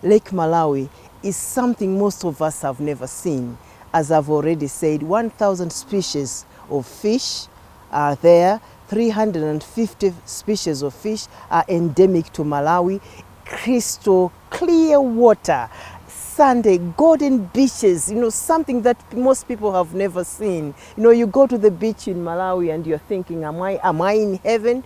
Lake Malawi is something most of us have never seen. As I've already said, 1,000 species of fish are there. 350 species of fish are endemic to Malawi. Crystal clear water, sandy, golden beaches, something that most people have never seen. You go to the beach in Malawi and you're thinking, am I in heaven?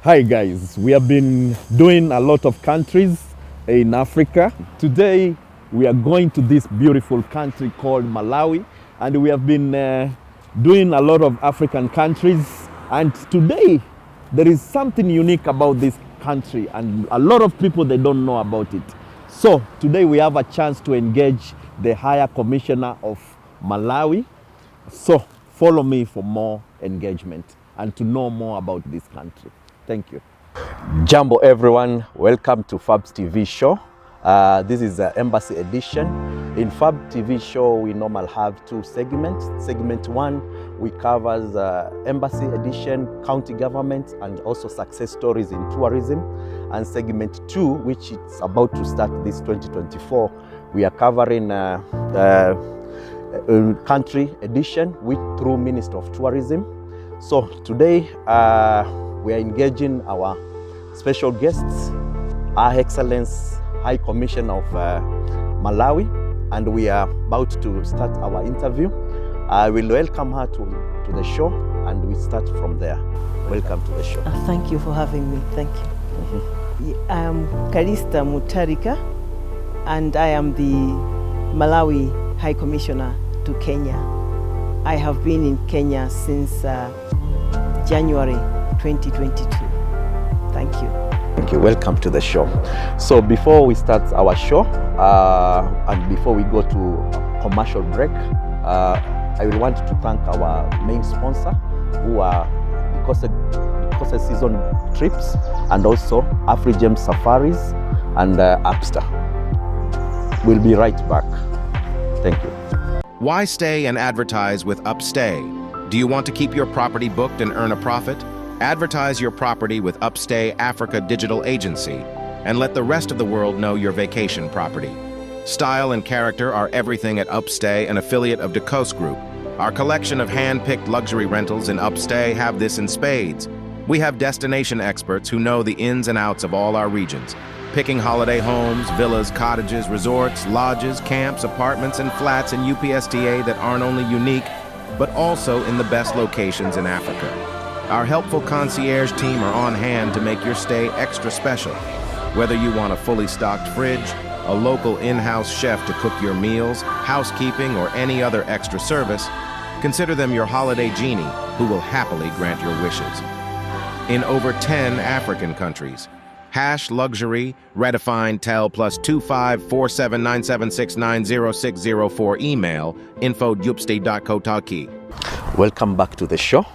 Hi guys, we have been doing a lot of countries in Africa. Today we are going to this beautiful country called Malawi, and we have been doing a lot of African countries, and today there is something unique about this country and a lot of people, they don't know about it. So today we have a chance to engage the Higher Commissioner of Malawi. So follow me for more engagement and to know more about this country. Thank you. Jambo everyone, welcome to Fab's TV show. This is the Embassy edition. In Fab TV show, we normally have two segments. Segment one, we cover the Embassy edition, county government, and also success stories in tourism. And segment two, which is about to start this 2024, we are covering country edition through Minister of Tourism. So today, we are engaging our special guests, Her Excellency High Commissioner of Malawi, and we are about to start our interview. I will welcome her to the show, and we start from there. Welcome to the show. Thank you for having me. Thank you. I am Kalista Mutarika, and I am the Malawi High Commissioner to Kenya. I have been in Kenya since January 2022. Thank you. Thank you. Welcome to the show. So before we start our show, and before we go to commercial break, I will want to thank our main sponsor, who are because of season trips, and also AfriGem Safaris and Upstar. We'll be right back. Thank you. Why stay and advertise with Upstay? Do you want to keep your property booked and earn a profit? Advertise your property with Upstay Africa Digital Agency and let the rest of the world know your vacation property. Style and character are everything at Upstay, an affiliate of DeCoast Group. Our collection of hand-picked luxury rentals in Upstay have this in spades. We have destination experts who know the ins and outs of all our regions, picking holiday homes, villas, cottages, resorts, lodges, camps, apartments, and flats in UPSTA that aren't only unique, but also in the best locations in Africa. Our helpful concierge team are on hand to make your stay extra special. Whether you want a fully stocked fridge, a local in-house chef to cook your meals, housekeeping, or any other extra service, consider them your holiday genie who will happily grant your wishes. In over 10 African countries, #luxury, redefine tel +25 4797690604 email info@upstay.co.ke. Welcome back to the show.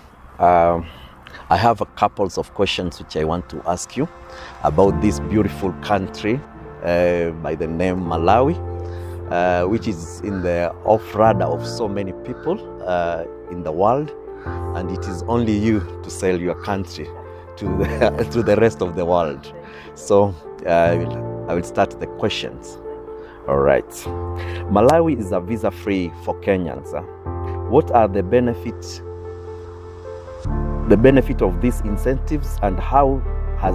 I have a couple of questions which I want to ask you about this beautiful country by the name Malawi, which is in the off-radar of so many people in the world, and it is only you to sell your country to the rest of the world. So I will start the questions. All right. Malawi is a visa-free for Kenyans. What are the benefit of these incentives, and how has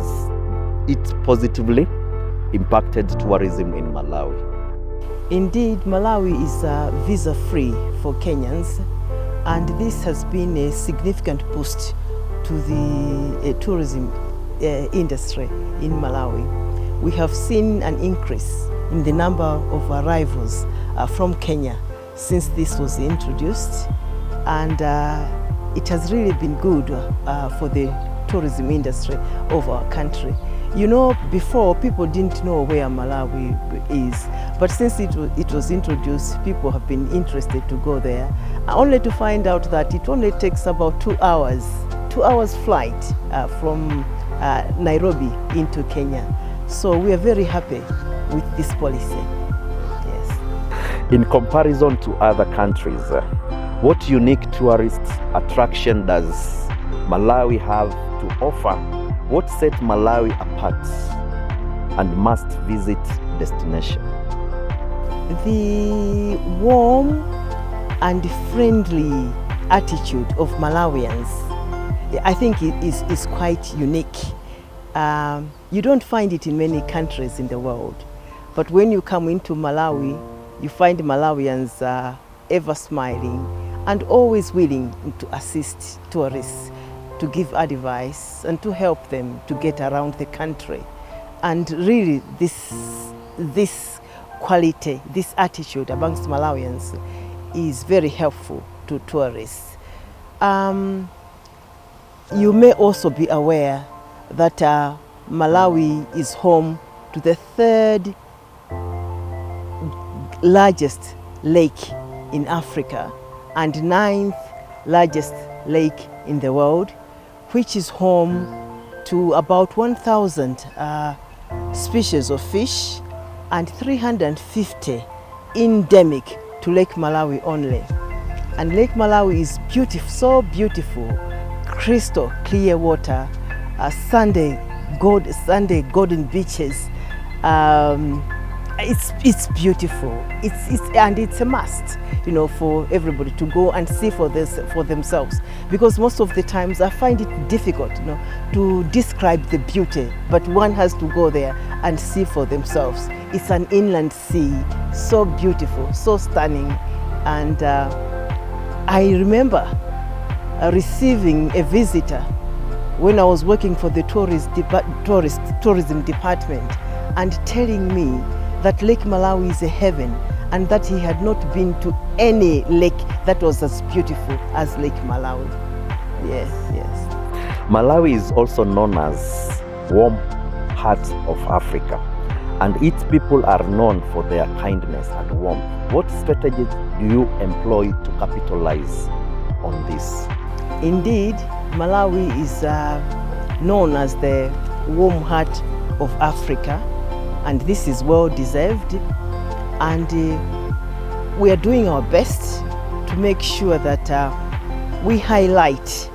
it positively impacted tourism in Malawi? Indeed, Malawi is visa-free for Kenyans, and this has been a significant boost to the tourism industry in Malawi. We have seen an increase in the number of arrivals from Kenya since this was introduced, and it has really been good for the tourism industry of our country. You know, before people didn't know where Malawi is, but since it was introduced, people have been interested to go there, only to find out that it only takes about 2 hours flight from Nairobi into Kenya. So we are very happy with this policy. Yes. In comparison to other countries, what unique tourist attraction does Malawi have to offer? What set Malawi apart and must-visit destination? The warm and friendly attitude of Malawians, I think it is quite unique. You don't find it in many countries in the world, but when you come into Malawi, you find Malawians ever smiling and always willing to assist tourists, to give advice and to help them to get around the country. And really this quality, this attitude amongst Malawians is very helpful to tourists. You may also be aware that Malawi is home to the 3rd largest lake in Africa and 9th largest lake in the world, which is home to about 1,000 species of fish and 350 endemic to Lake Malawi only. And Lake Malawi is beautiful, so beautiful, crystal clear water, Sunday golden beaches. It's beautiful. It's a must, you know, for everybody to go and see for themselves. Because most of the times I find it difficult, you know, to describe the beauty, but one has to go there and see for themselves. It's an inland sea, so beautiful, so stunning, and I remember receiving a visitor when I was working for the tourism department, and telling me that Lake Malawi is a heaven and that he had not been to any lake that was as beautiful as Lake Malawi. Yes, yes. Malawi is also known as warm heart of Africa, and its people are known for their kindness and warmth. What strategies do you employ to capitalize on this? Indeed, Malawi is known as the warm heart of Africa, and this is well deserved, and we are doing our best to make sure that we highlight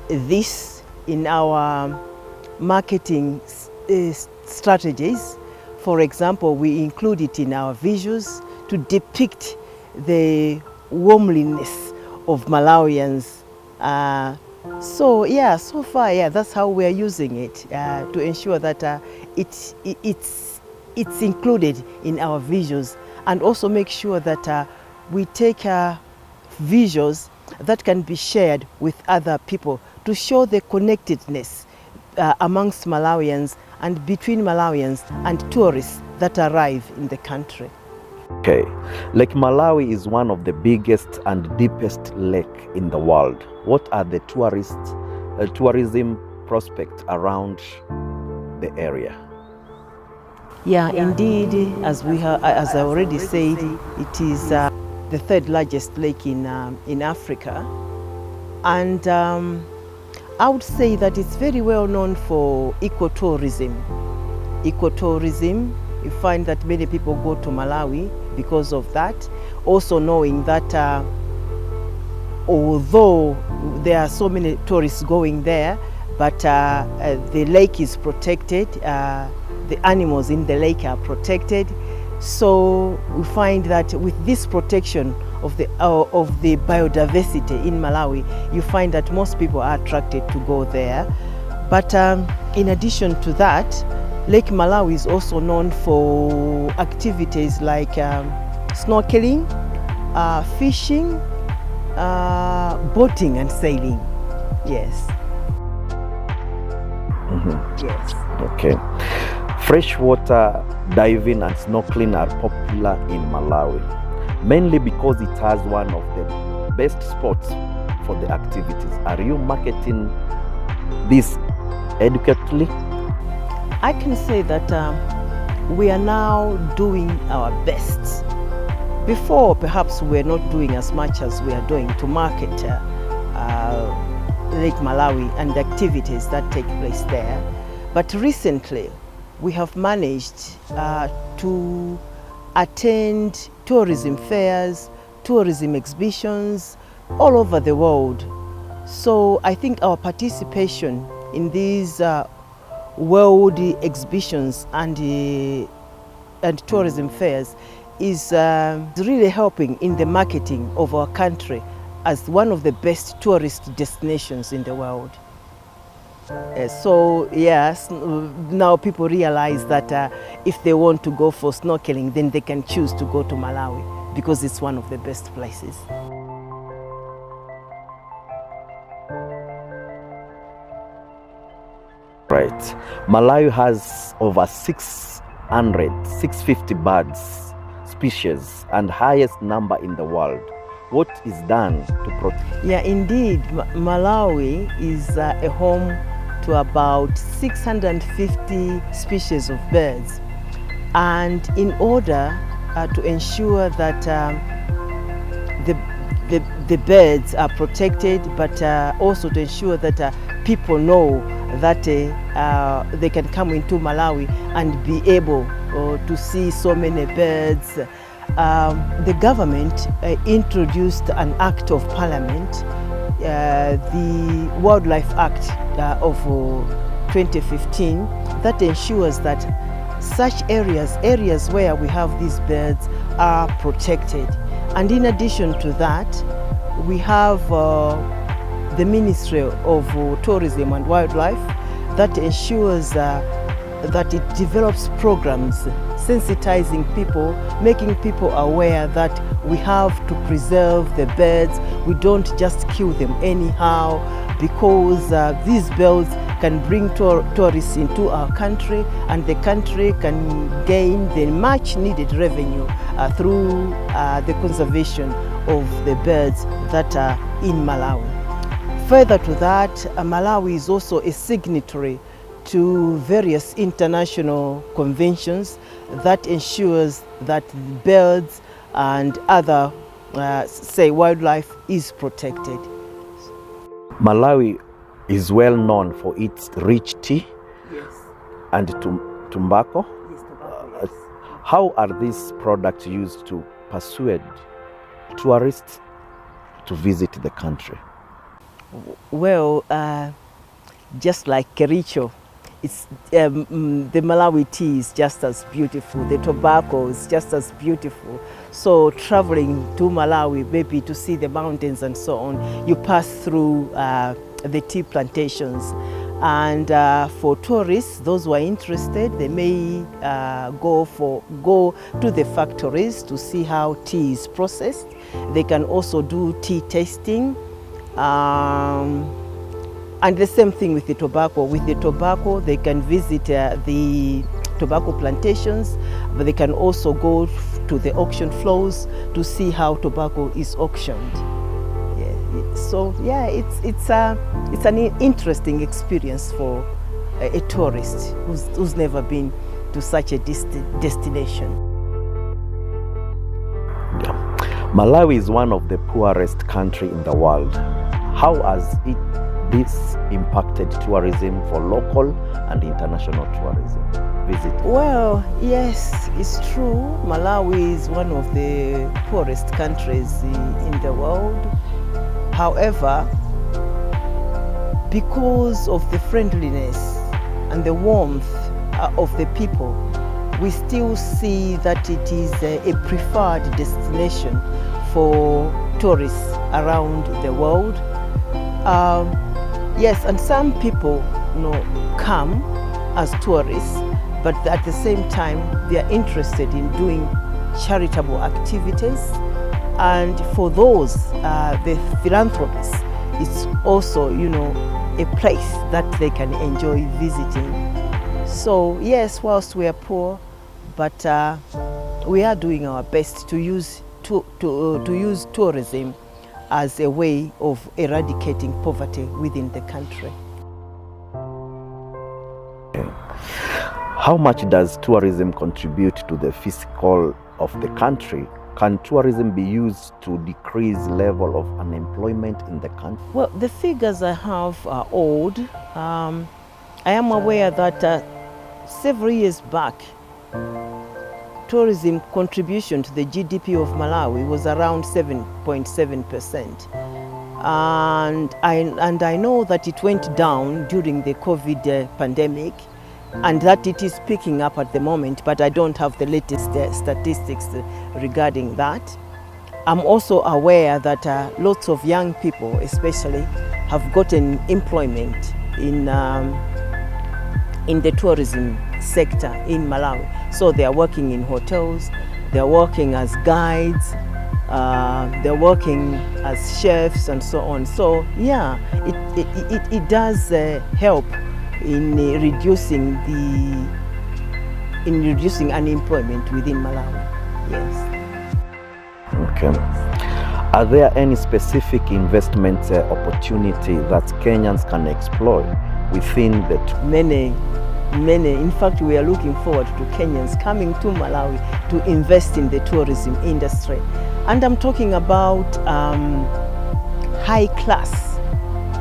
this in our marketing strategies. For example, we include it in our visuals to depict the warmliness of Malawians. So far, that's how we are using it to ensure that it's included in our visuals, and also make sure that we take visuals that can be shared with other people to show the connectedness amongst Malawians and between Malawians and tourists that arrive in the country. Okay, Lake Malawi is one of the biggest and deepest lake in the world. What are the tourism prospects around the area? Yeah, indeed, as I already said, it is the 3rd largest lake in Africa, and I would say that it's very well known for ecotourism. Ecotourism, you find that many people go to Malawi because of that. Also knowing that although there are so many tourists going there, but the lake is protected, the animals in the lake are protected. So we find that with this protection of the biodiversity in Malawi, you find that most people are attracted to go there. But in addition to that, Lake Malawi is also known for activities like snorkeling, fishing, boating and sailing. Yes. Yes. Okay. Freshwater diving and snorkeling are popular in Malawi, mainly because it has one of the best spots for the activities. Are you marketing this adequately? I can say that we are now doing our best. Before, perhaps we're not doing as much as we are doing to market Lake Malawi and the activities that take place there. But recently, we have managed to attend tourism fairs, tourism exhibitions all over the world. So I think our participation in these world exhibitions and tourism fairs is really helping in the marketing of our country as one of the best tourist destinations in the world. So yes, now people realize that if they want to go for snorkeling, then they can choose to go to Malawi because it's one of the best places. Right. Malawi has over 650 birds species and highest number in the world. What is done to protect? Yeah, indeed, Malawi is a home to about 650 species of birds. And in order to ensure that the birds are protected, but also to ensure that people know that they can come into Malawi and be able to see so many birds, the government introduced an act of parliament, the Wildlife Act of 2015, that ensures that such areas where we have these birds are protected. And in addition to that, we have the Ministry of Tourism and Wildlife that ensures that it develops programs sensitizing people, making people aware that we have to preserve the birds. We don't just kill them anyhow, because these birds can bring tourists into our country, and the country can gain the much needed revenue through the conservation of the birds that are in Malawi. Further to that, Malawi is also a signatory to various international conventions that ensures that birds and other, say, wildlife is protected. Malawi is well known for its rich tea, Yes. and tobacco. Yes, tobacco, yes. How are these products used to persuade tourists to visit the country? Well, just like Kericho, it's the Malawi tea is just as beautiful. The tobacco is just as beautiful. So traveling to Malawi, maybe to see the mountains and so on, you pass through the tea plantations. And for tourists, those who are interested, they may go to the factories to see how tea is processed. They can also do tea tasting. And the same thing with the tobacco. With the tobacco, they can visit the tobacco plantations, but they can also go to the auction floors to see how tobacco is auctioned. Yeah. So yeah, it's an interesting experience for a tourist who's never been to such a destination. Yeah. Malawi is one of the poorest countries in the world. How has this impacted tourism for local and international tourism visit? Well, yes, it's true. Malawi is one of the poorest countries in the world. However, because of the friendliness and the warmth of the people, we still see that it is a preferred destination for tourists around the world. Yes, and some people, come as tourists, but at the same time, they are interested in doing charitable activities. And for those, the philanthropists, it's also, a place that they can enjoy visiting. So yes, whilst we are poor, but we are doing our best to use tourism as a way of eradicating poverty within the country. How much does tourism contribute to the fiscal of the country? Can tourism be used to decrease level of unemployment in the country? Well, the figures I have are old. I am aware that several years back, tourism contribution to the GDP of Malawi was around 7.7%. And I know that it went down during the COVID pandemic, and that it is picking up at the moment, but I don't have the latest statistics regarding that. I'm also aware that lots of young people especially have gotten employment in the tourism sector in Malawi. So they are working in hotels, they are working as guides, they're working as chefs and so on. So yeah, it does help in reducing unemployment within Malawi. Yes. Okay. Are there any specific investment opportunity that Kenyans can exploit within the Many. In fact, we are looking forward to Kenyans coming to Malawi to invest in the tourism industry. And I'm talking about high class,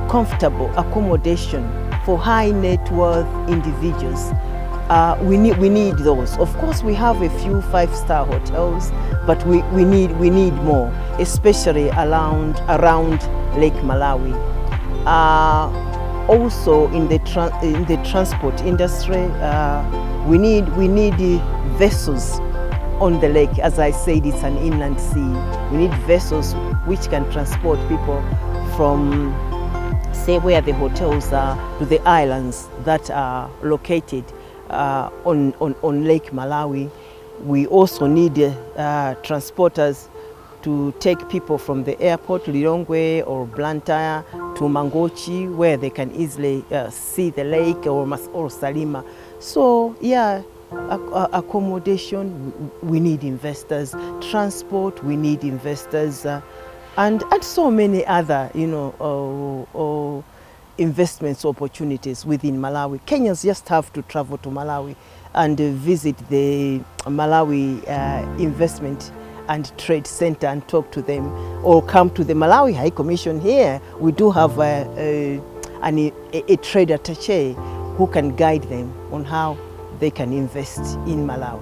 comfortable accommodation for high net worth individuals. We need those. Of course, we have a few 5-star hotels, but we need more, especially around Lake Malawi. Also in the transport industry, we need vessels on the lake. As I said, it's an inland sea. We need vessels which can transport people from, say, where the hotels are to the islands that are located on Lake Malawi. We also need transporters to take people from the airport, Lilongwe or Blantyre, to Mangochi, where they can easily see the lake, or Salima. So yeah, accommodation, we need investors. Transport, we need investors, and so many other, investments opportunities within Malawi. Kenyans just have to travel to Malawi and visit the Malawi Investment and Trade Center and talk to them, or come to the Malawi High Commission here. We do have a trade attaché who can guide them on how they can invest in Malawi.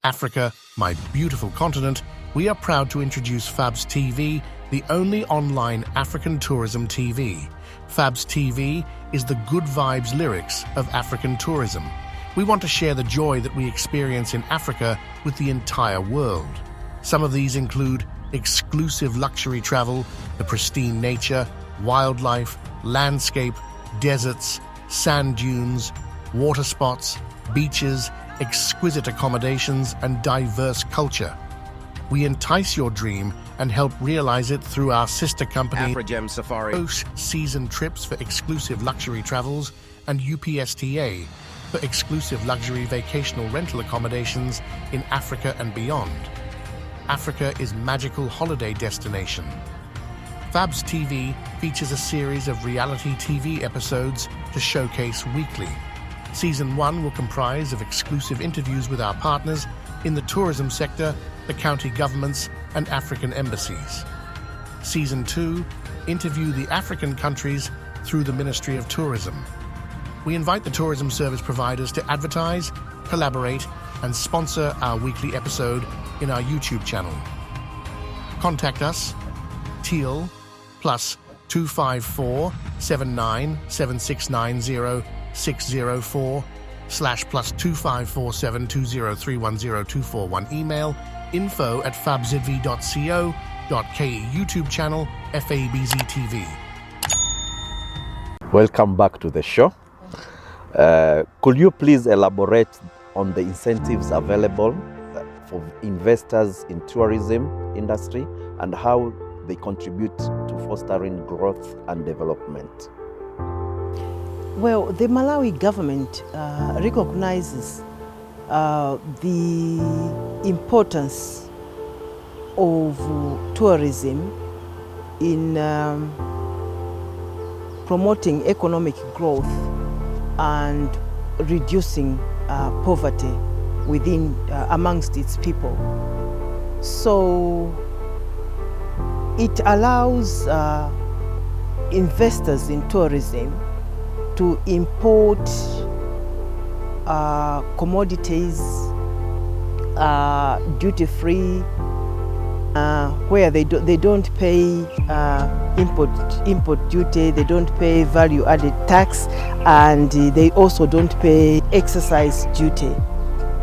Africa, my beautiful continent, we are proud to introduce FABS TV, the only online African tourism TV. FABS TV is the good vibes lyrics of African tourism. We want to share the joy that we experience in Africa with the entire world. Some of these include exclusive luxury travel, the pristine nature, wildlife, landscape, deserts, sand dunes, water spots, beaches, exquisite accommodations, and diverse culture. We entice your dream and help realize it through our sister company, Afrogem Safari. Post-season trips for exclusive luxury travels, and UPSTA for exclusive luxury vacational rental accommodations in Africa and beyond. Africa is magical holiday destination. FABS TV features a series of reality TV episodes to showcase weekly. Season 1 will comprise of exclusive interviews with our partners in the tourism sector, the county governments, and African embassies. Season 2, interview the African countries through the Ministry of Tourism. We invite the tourism service providers to advertise, collaborate, and sponsor our weekly episode in our YouTube channel. Contact us, Teal +254 79 7690 604 /+254 7203 10241. Email info@fabzv.co.ke. YouTube channel FABZ TV. Welcome back to the show. Could you please elaborate on the incentives available for investors in tourism industry and how they contribute to fostering growth and development? Well, the Malawi government recognizes the importance of tourism in promoting economic growth and reducing poverty within amongst its people. So it allows investors in tourism to import commodities duty-free, where they don't pay import duty, they don't pay value-added tax, and they also don't pay excise duty.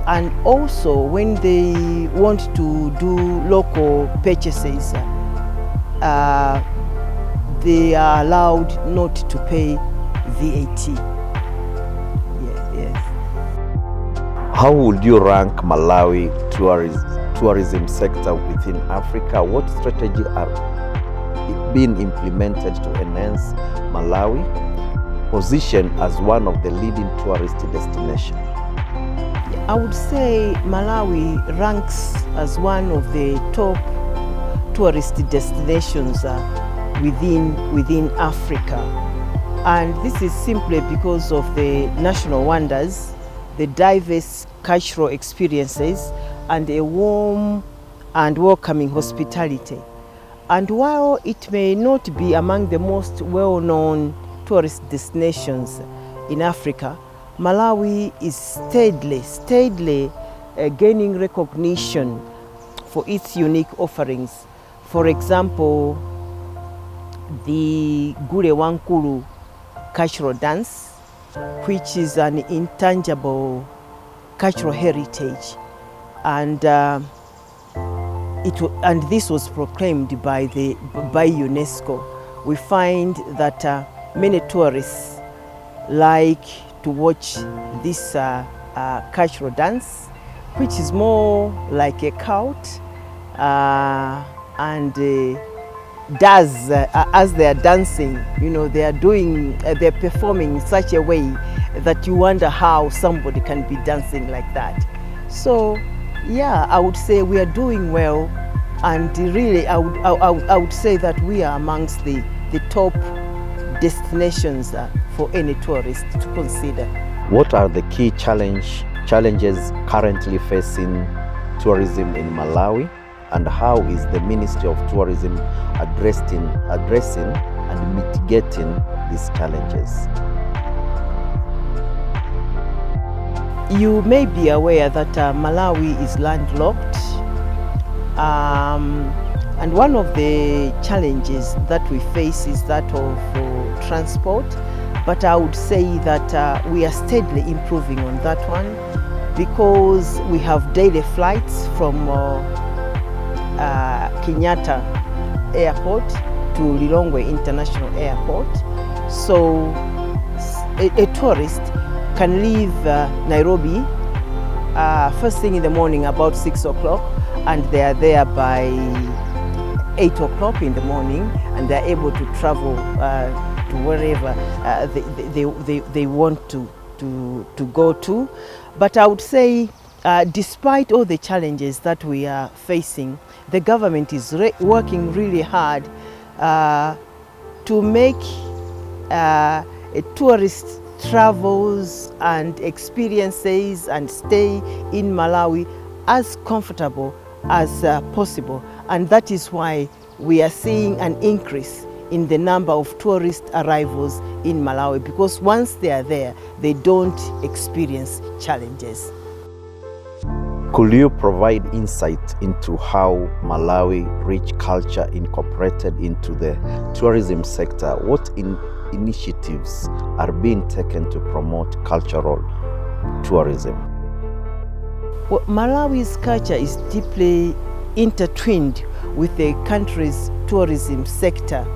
And also when they want to do local purchases, they are allowed not to pay VAT. Yes. How would you rank Malawi tourism sector within Africa? What strategies are being implemented to enhance Malawi position as one of the leading tourist destinations? I would say Malawi ranks as one of the top tourist destinations within Africa. And this is simply because of the national wonders, the diverse cultural experiences, and a warm and welcoming hospitality. And while it may not be among the most well-known tourist destinations in Africa, Malawi is steadily gaining recognition for its unique offerings. For example, the Gule Wankulu cultural dance, which is an intangible cultural heritage, and this was proclaimed by UNESCO. We find that many tourists like to watch this cultural dance, which is more like a cult, and does as they are dancing, you know, they're performing in such a way that you wonder how somebody can be dancing like that. So yeah, I would say we are doing well, and really I would say that we are amongst the top destinations for any tourist to consider. What are the key challenges currently facing tourism in Malawi, and how is the Ministry of Tourism addressing and mitigating these challenges? You may be aware that Malawi is landlocked, and one of the challenges that we face is that of transport, but I would say that we are steadily improving on that one, because we have daily flights from Kenyatta Airport to Lilongwe International Airport. So a tourist can leave Nairobi first thing in the morning about 6 o'clock, and they are there by 8 o'clock in the morning, and they're able to travel to wherever they want to go to. But I would say, despite all the challenges that we are facing, the government is working really hard to make tourist travels and experiences and stay in Malawi as comfortable as possible. And that is why we are seeing an increase in the number of tourist arrivals in Malawi, because once they are there, they don't experience challenges. Could you provide insight into how Malawi rich culture incorporated into the tourism sector? What initiatives are being taken to promote cultural tourism? Well, Malawi's culture is deeply intertwined with the country's tourism sector.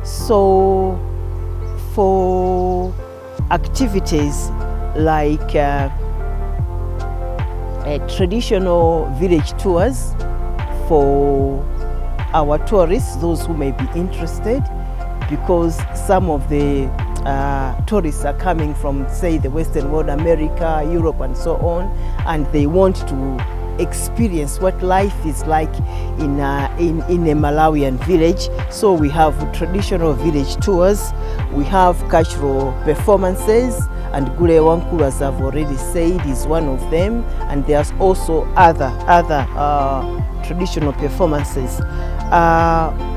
So for activities like traditional village tours for our tourists, those who may be interested, because some of the tourists are coming from, say, the Western world, America, Europe, and so on, and they want to experience what life is like in a Malawian village. So we have traditional village tours, we have cultural performances, and Gule Wankulu, as I've already said, is one of them, and there's also other traditional performances.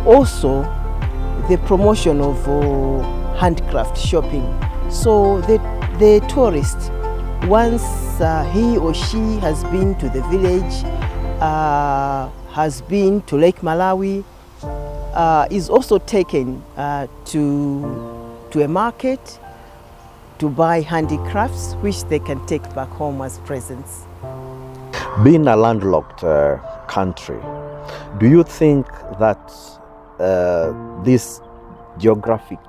Also the promotion of handcraft shopping. So the tourist, once he or she has been to the village, has been to Lake Malawi, is also taken to a market to buy handicrafts, which they can take back home as presents. Being a landlocked country, do you think that this geographic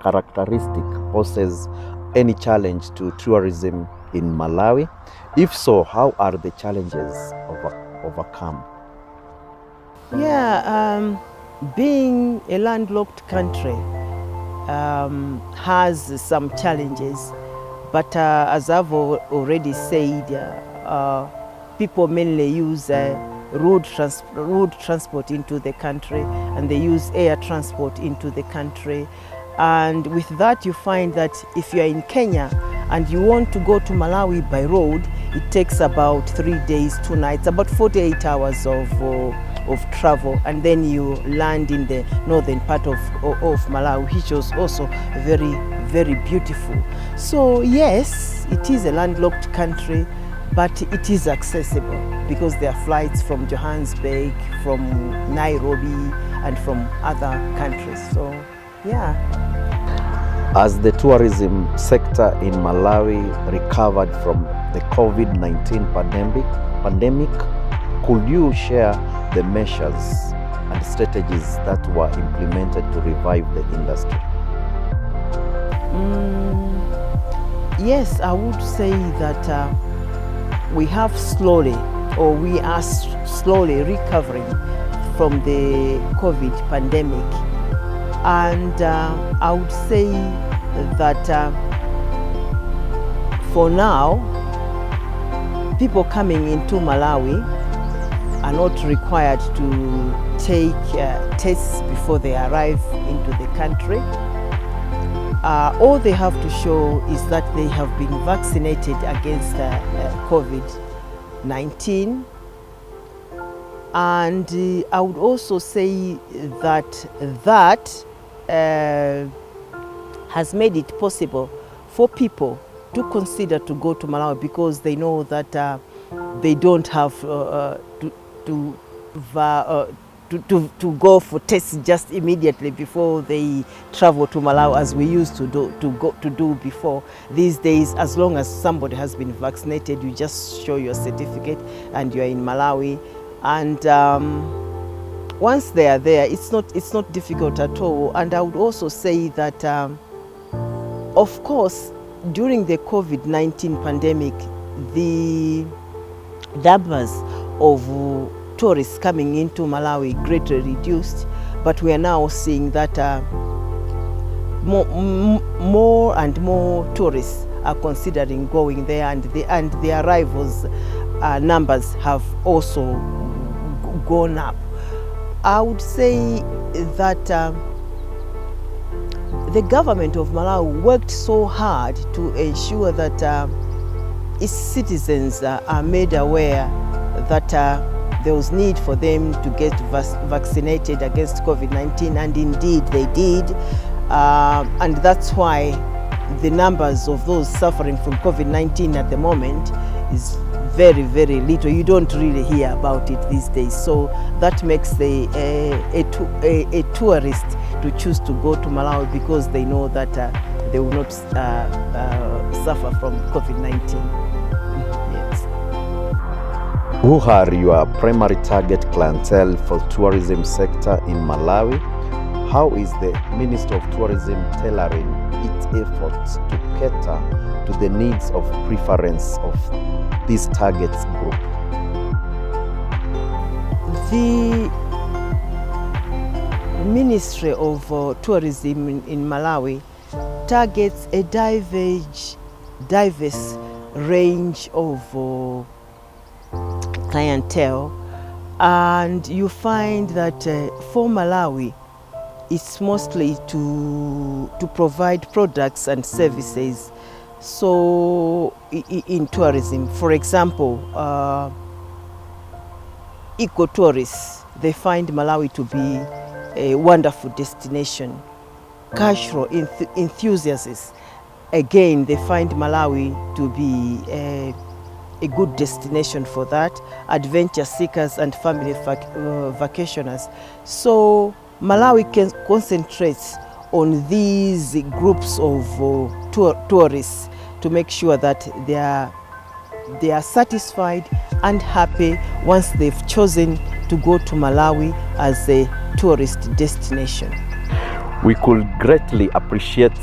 characteristic poses any challenge to tourism in Malawi? If so, how are the challenges overcome? Yeah, being a landlocked country has some challenges, but as I've already said, people mainly use road transport into the country, and they use air transport into the country. And with that, you find that if you are in Kenya and you want to go to Malawi by road, it takes about 3 days, 2 nights, about 48 hours of travel, and then you land in the northern part of Malawi, which was also very, very beautiful. So yes, it is a landlocked country, but it is accessible because there are flights from Johannesburg, from Nairobi, and from other countries. So yeah. As the tourism sector in Malawi recovered from the COVID-19 pandemic, could you share the measures and strategies that were implemented to revive the industry? Yes, I would say that we are slowly recovering from the COVID pandemic. And I would say that for now, people coming into Malawi are not required to take tests before they arrive into the country. All they have to show is that they have been vaccinated against COVID-19. And I would also say that has made it possible for people to consider to go to Malawi, because they know that they don't have to go for tests just immediately before they travel to Malawi, as we used to do before. These days, as long as somebody has been vaccinated, you just show your certificate and you are in Malawi. And once they are there, it's not difficult at all. And I would also say that, of course, during the COVID-19 pandemic, the numbers of tourists coming into Malawi greatly reduced, but we are now seeing that more and more tourists are considering going there, and the arrivals numbers have also gone up. I would say that the government of Malawi worked so hard to ensure that its citizens are made aware that there was need for them to get vaccinated against COVID-19, and indeed they did. And that's why the numbers of those suffering from COVID-19 at the moment is very, very little. You don't really hear about it these days. So that makes a tourist to choose to go to Malawi, because they know that they will not suffer from COVID-19. Yes. Who are your primary target clientele for tourism sector in Malawi? How is the Ministry of Tourism tailoring its efforts to cater to the needs of preference of this target group? The Ministry of Tourism in Malawi targets a diverse range of clientele, and you find that for Malawi, it's mostly to provide products and services. So in tourism, for example, eco-tourists, they find Malawi to be a wonderful destination. Cultural enthusiasts, again, they find Malawi to be a good destination for that. Adventure seekers and family vacationers. So Malawi can concentrate on these groups of tourists to make sure that they are satisfied and happy once they've chosen to go to Malawi as a tourist destination. We could greatly appreciate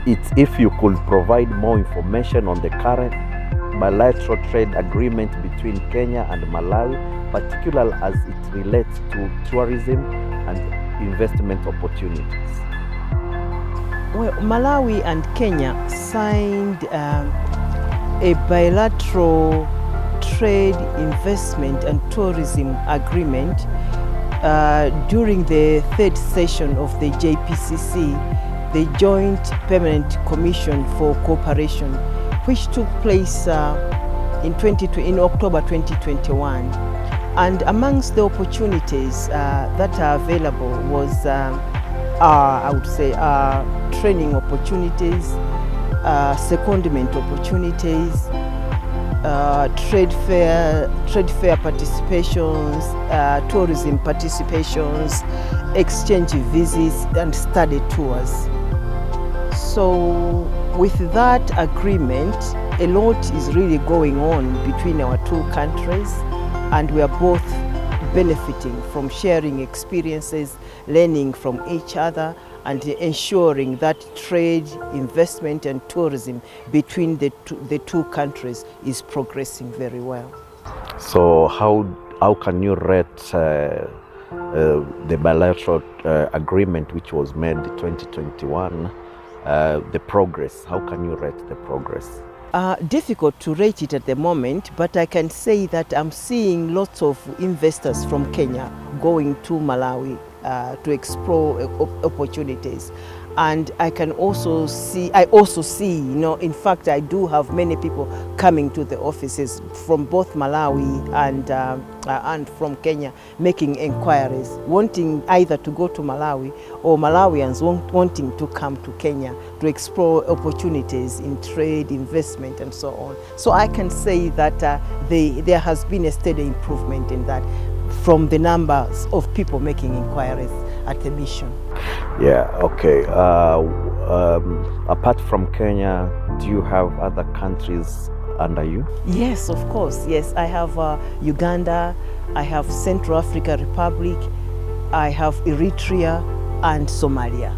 it if you could provide more information on the current bilateral trade agreement between Kenya and Malawi, particularly as it relates to tourism and investment opportunities. Well, Malawi and Kenya signed a bilateral trade, investment and tourism agreement during the third session of the JPCC, the Joint Permanent Commission for Cooperation, which took place in October 2021. And amongst the opportunities that are available was, I would say, training opportunities, secondment opportunities, trade fair participations, tourism participations, exchange visits and study tours. So with that agreement, a lot is really going on between our two countries, and we are both benefiting from sharing experiences, learning from each other, and ensuring that trade, investment and tourism between the two countries is progressing very well. So how can you rate the bilateral agreement which was made in 2021, the progress? How can you rate the progress? Difficult to rate it at the moment, but I can say that I'm seeing lots of investors from Kenya going to Malawi to explore opportunities. And I also see, you know, in fact, I do have many people coming to the offices from both Malawi and from Kenya, making inquiries, wanting either to go to Malawi or Malawians wanting to come to Kenya to explore opportunities in trade, investment, and so on. So I can say that there has been a steady improvement in that from the numbers of people making inquiries at the mission. Yeah, okay. Apart from Kenya, do you have other countries under you? Yes, of course. Yes, I have Uganda, I have Central Africa Republic, I have Eritrea and Somalia.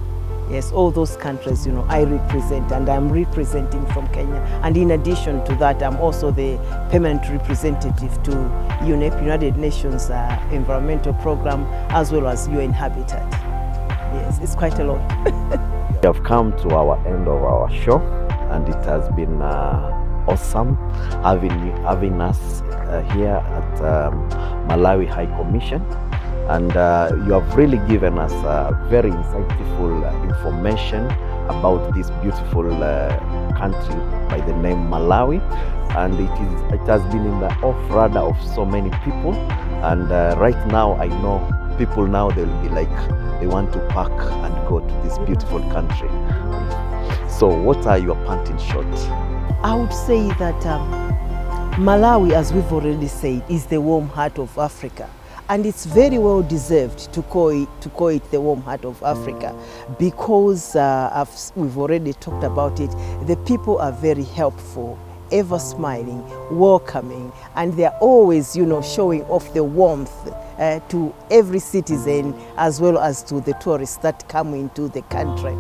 Yes, all those countries, you know, I represent, and I'm representing from Kenya. And in addition to that, I'm also the permanent representative to UNEP, United Nations Environmental Program, as well as UN Habitat. Yes, it's quite a lot. We have come to our end of our show, and it has been awesome having us here at Malawi High Commission. And you have really given us very insightful information about this beautiful country by the name Malawi. And it has been in the off-radar of so many people. And right now, I know people now, they'll be like, they want to pack and go to this beautiful country. So what are your parting shots? I would say that Malawi, as we've already said, is the warm heart of Africa. And it's very well deserved to call it the warm heart of Africa, because we've already talked about it. The people are very helpful, ever smiling, welcoming, and they're always, you know, showing off the warmth to every citizen as well as to the tourists that come into the country.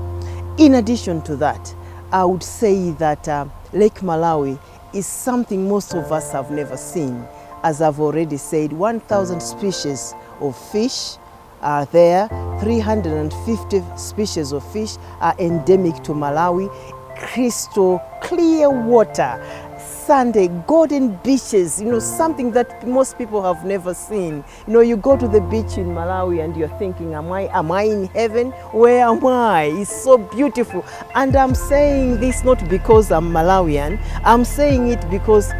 In addition to that, I would say that Lake Malawi is something most of us have never seen. As I've already said, 1,000 species of fish, are there. 350 species of fish are endemic to Malawi. Crystal clear water, Sunday, golden beaches, something that most people have never seen. You go to the beach in Malawi and you're thinking, am I in heaven? Where am I? It's so beautiful. And I'm saying this not because I'm Malawian. I'm saying it because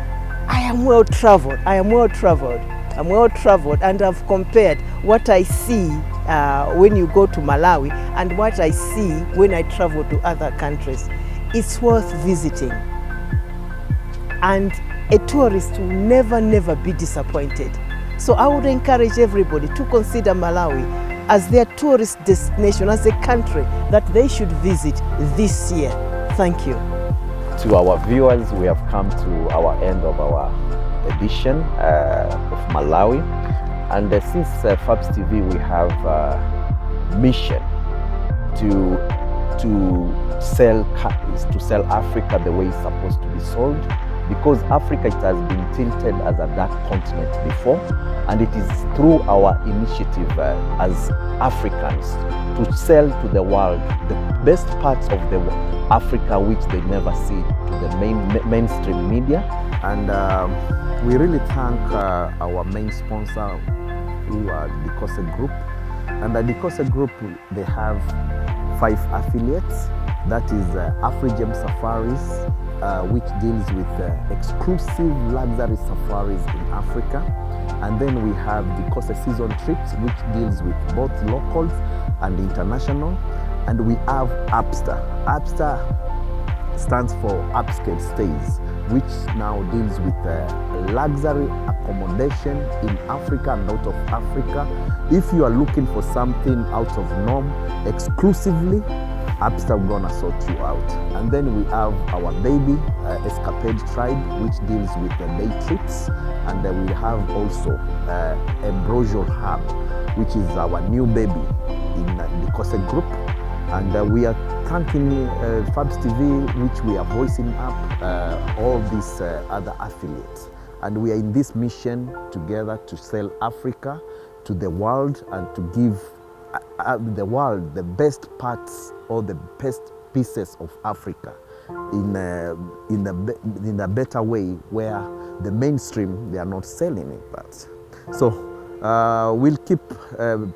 I am well traveled. I'm well traveled, and I've compared what I see when you go to Malawi and what I see when I travel to other countries. It's worth visiting. And a tourist will never be disappointed. So I would encourage everybody to consider Malawi as their tourist destination, as a country that they should visit this year. Thank you. To our viewers, we have come to our end of our edition of Malawi. And since Fabs TV, we have a mission to sell Africa the way it's supposed to be sold. Because Africa, it has been tilted as a dark continent before, and it is through our initiative as Africans to sell to the world the best parts of the Africa which they never see to the mainstream media. And we really thank our main sponsor, who are the Dikose Group. And the Dikose Group, they have 5 affiliates. That is Afrigem Safaris, which deals with exclusive luxury safaris in Africa. And then we have the Dikose Season Trips, which deals with both locals and international. And we have Upstar. Upstar stands for Upscale Stays, which now deals with luxury accommodation in Africa and out of Africa. If you are looking for something out of norm exclusively, Upstar gonna sort you out. And then we have our baby Escapade Tribe, which deals with day trips. And then we have also a Brochure Hub, which is our new baby in the Dikose Group. And we are thanking Fabs TV, which we are voicing up all these other affiliates. And we are in this mission together to sell Africa to the world and to give the world the best parts or the best pieces of Africa in a better way, where the mainstream, they are not selling it. But so we'll keep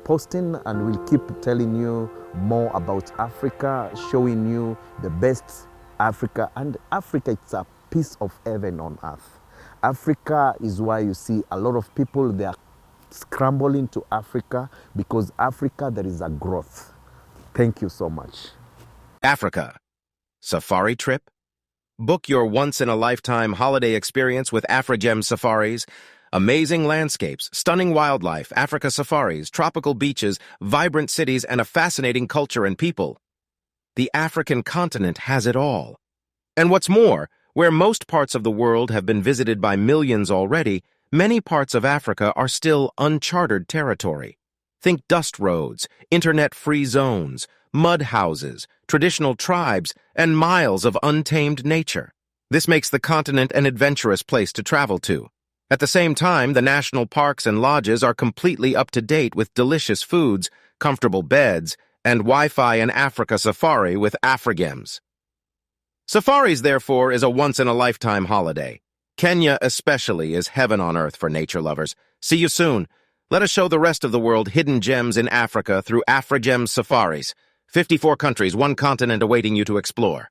posting, and we'll keep telling you more about Africa, showing you the best Africa. And Africa, it's a piece of heaven on earth. Africa is why you see a lot of people, they are scrambling to Africa, because Africa, there is a growth. Thank you so much. Africa. Safari trip? Book your once-in-a-lifetime holiday experience with Afrigem Safaris. Amazing landscapes, stunning wildlife, Africa safaris, tropical beaches, vibrant cities, and a fascinating culture and people. The African continent has it all. And what's more, where most parts of the world have been visited by millions already, many parts of Africa are still uncharted territory. Think dust roads, internet-free zones, mud houses, traditional tribes, and miles of untamed nature. This makes the continent an adventurous place to travel to. At the same time, the national parks and lodges are completely up to date with delicious foods, comfortable beds, and Wi-Fi and Africa Safari with Afrigems. Safaris, therefore, is a once-in-a-lifetime holiday. Kenya especially is heaven on earth for nature lovers. See you soon. Let us show the rest of the world hidden gems in Africa through Afrigem Safaris. 54 countries, one continent awaiting you to explore.